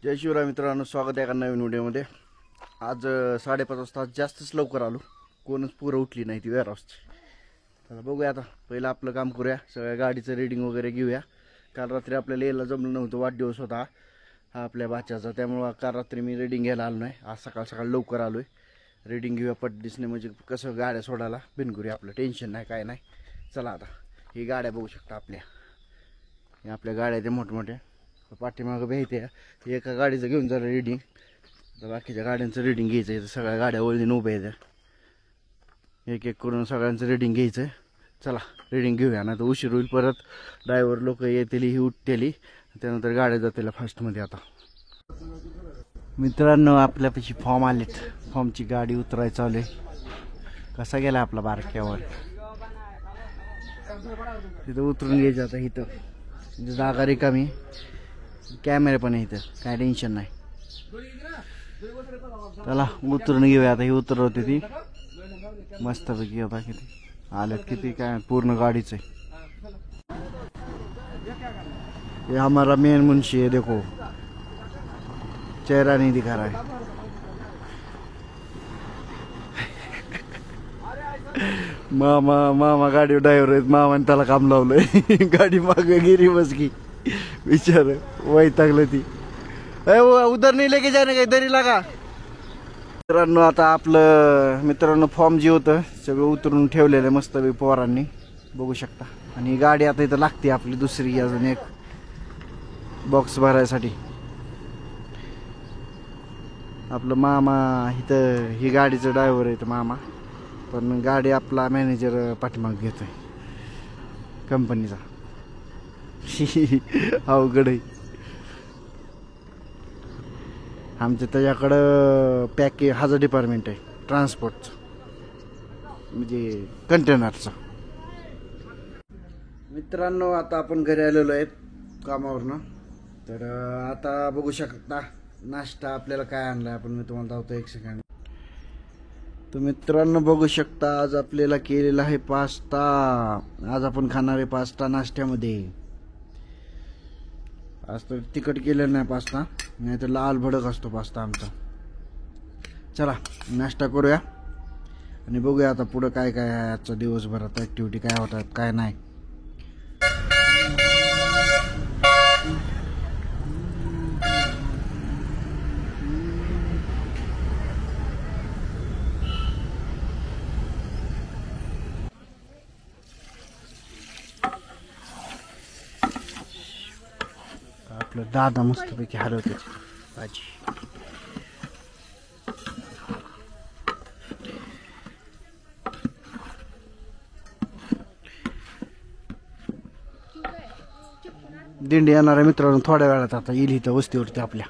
जय शिवराय मित्रांनो, स्वागत आहे एका नवीन व्हिडिओमध्ये। आज 5:30 वाजता जास्तच लवकर आलो, कोणच पुरं उठली नाही ती वेअरहाऊसची। चला बघूया, आता पहिलं आपलं काम करूया, सगळ्या गाडीचं रीडिंग वगैरे घेऊया। काल रात्री आपल्याला यायला जमलं नव्हतं, वाढदिवस होता हा आपल्या बाच्याचा, त्यामुळे काल रात्री मी रीडिंग घ्यायला आलो नाही। आज सकाळ सकाळ लवकर आलोय, रीडिंग घेऊया पटदिसने, म्हणजे कसं गाड्या सोडायला बिनगुरी आपलं टेन्शन नाही काय नाही। चला आता ही गाड्या बघू शकता आपल्या गाड्या ते मोठमोठ्या पाठीमागं भ्यायते, एका गाडीचं घेऊन झालं रीडिंग, तर बाकीच्या गाड्यांचं रीडिंग घ्यायचं आहे। सगळ्या गाड्या वळीने उभ्या आहेत, एक एक करून सगळ्यांचं रीडिंग घ्यायचं आहे। चला रीडिंग घेऊया, ना तर उशीर होईल, परत ड्रायव्हर लोक येतील, ही उठतेली, त्यानंतर गाड्या जातील फास्टमध्ये। आता मित्रांनो आपल्यापाशी फॉर्म आलेत, फॉर्मची गाडी उतरायला चालू आहे। कसा गेला आपला बारक्यावर, तिथं उतरून घ्यायचं आता। इथं जागा रिकामी, कॅमेरे पण आहे इथं, काय टेन्शन नाही। चला उतरून घेऊया आता, ही उतरवते ती मस्तपैकी। आता किती आल्यात, किती काय पूर्ण गाडीच आहे। ये हमारा मेन मुंशी है, देखो चेहरा नहीं दिखा रहा है। मामा गाडी ड्रायव्हर आहेत, मामाने त्याला काम लावलंय। गाडी मागे गिरी बसकी, विचार वैतागलं ती। उधर नहीं लेके जाने का, इधर ही लगा। मित्रांनो आता आपलं मित्रांनो फॉर्म जे होतं सगळं उतरून ठेवलेलं मस्त पोरांनी, बघू शकता। आणि गाडी आता इथं लागते आपली दुसरी, अजून एक बॉक्स भरायसाठी। आपलं मामा इथं, ही गाडीचं ड्रायव्हर आहे मामा, पण गाडी आपला मॅनेजर पाठीमाग घेतोय कंपनीचा। अवघड आहे आमचं, त्याच्याकडं पॅकेज हाचं डिपार्टमेंट आहे, ट्रान्सपोर्टचं, म्हणजे कंटेनरचं। मित्रांनो आता आपण घरी आलेलो आहेत कामावरनं, तर आता बघू शकता नाश्ता आपल्याला काय आणलाय आपण, मी तुम्हाला दाखवतो एक सेकंड। तर मित्रांनो बघू शकता, आज आपल्याला केलेला आहे पास्ता। आज आपण खाणार आहे पास्ता नाश्त्यामध्ये। आज तर तिखट केलेलं नाही पास्ता, नाही तर लाल भडक असतो पास्ता आमचा। चला नाश्ता करूया आणि बघूया आता पुढं काय काय आहे आजचा दिवसभरात, ॲक्टिव्हिटी काय होतात काय नाही। आपलं दादा मस्तपैकी हलवते भाजी। दिंडी येणार आहे मित्रांनो थोड्या वेळात, आता येईल इथं वस्तीवरती आपल्या।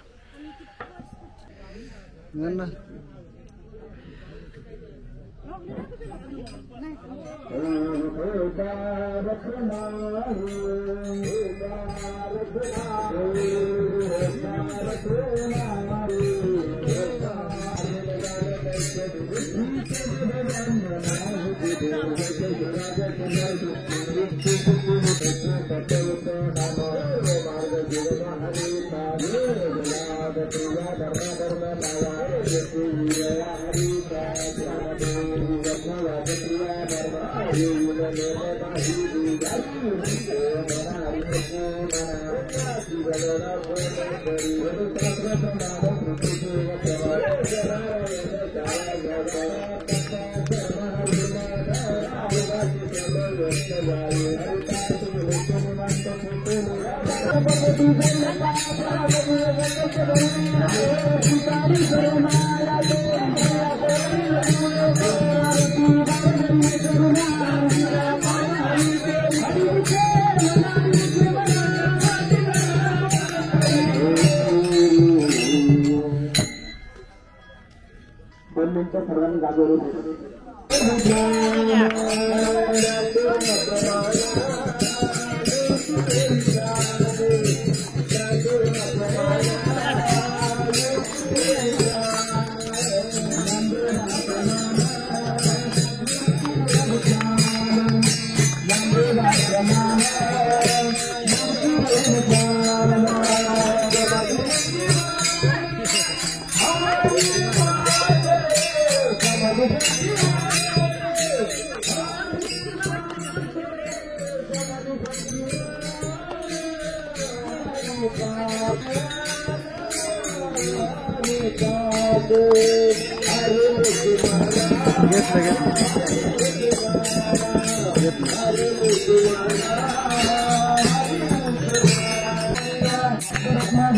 सर्वांनी जागेवर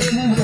घेतलं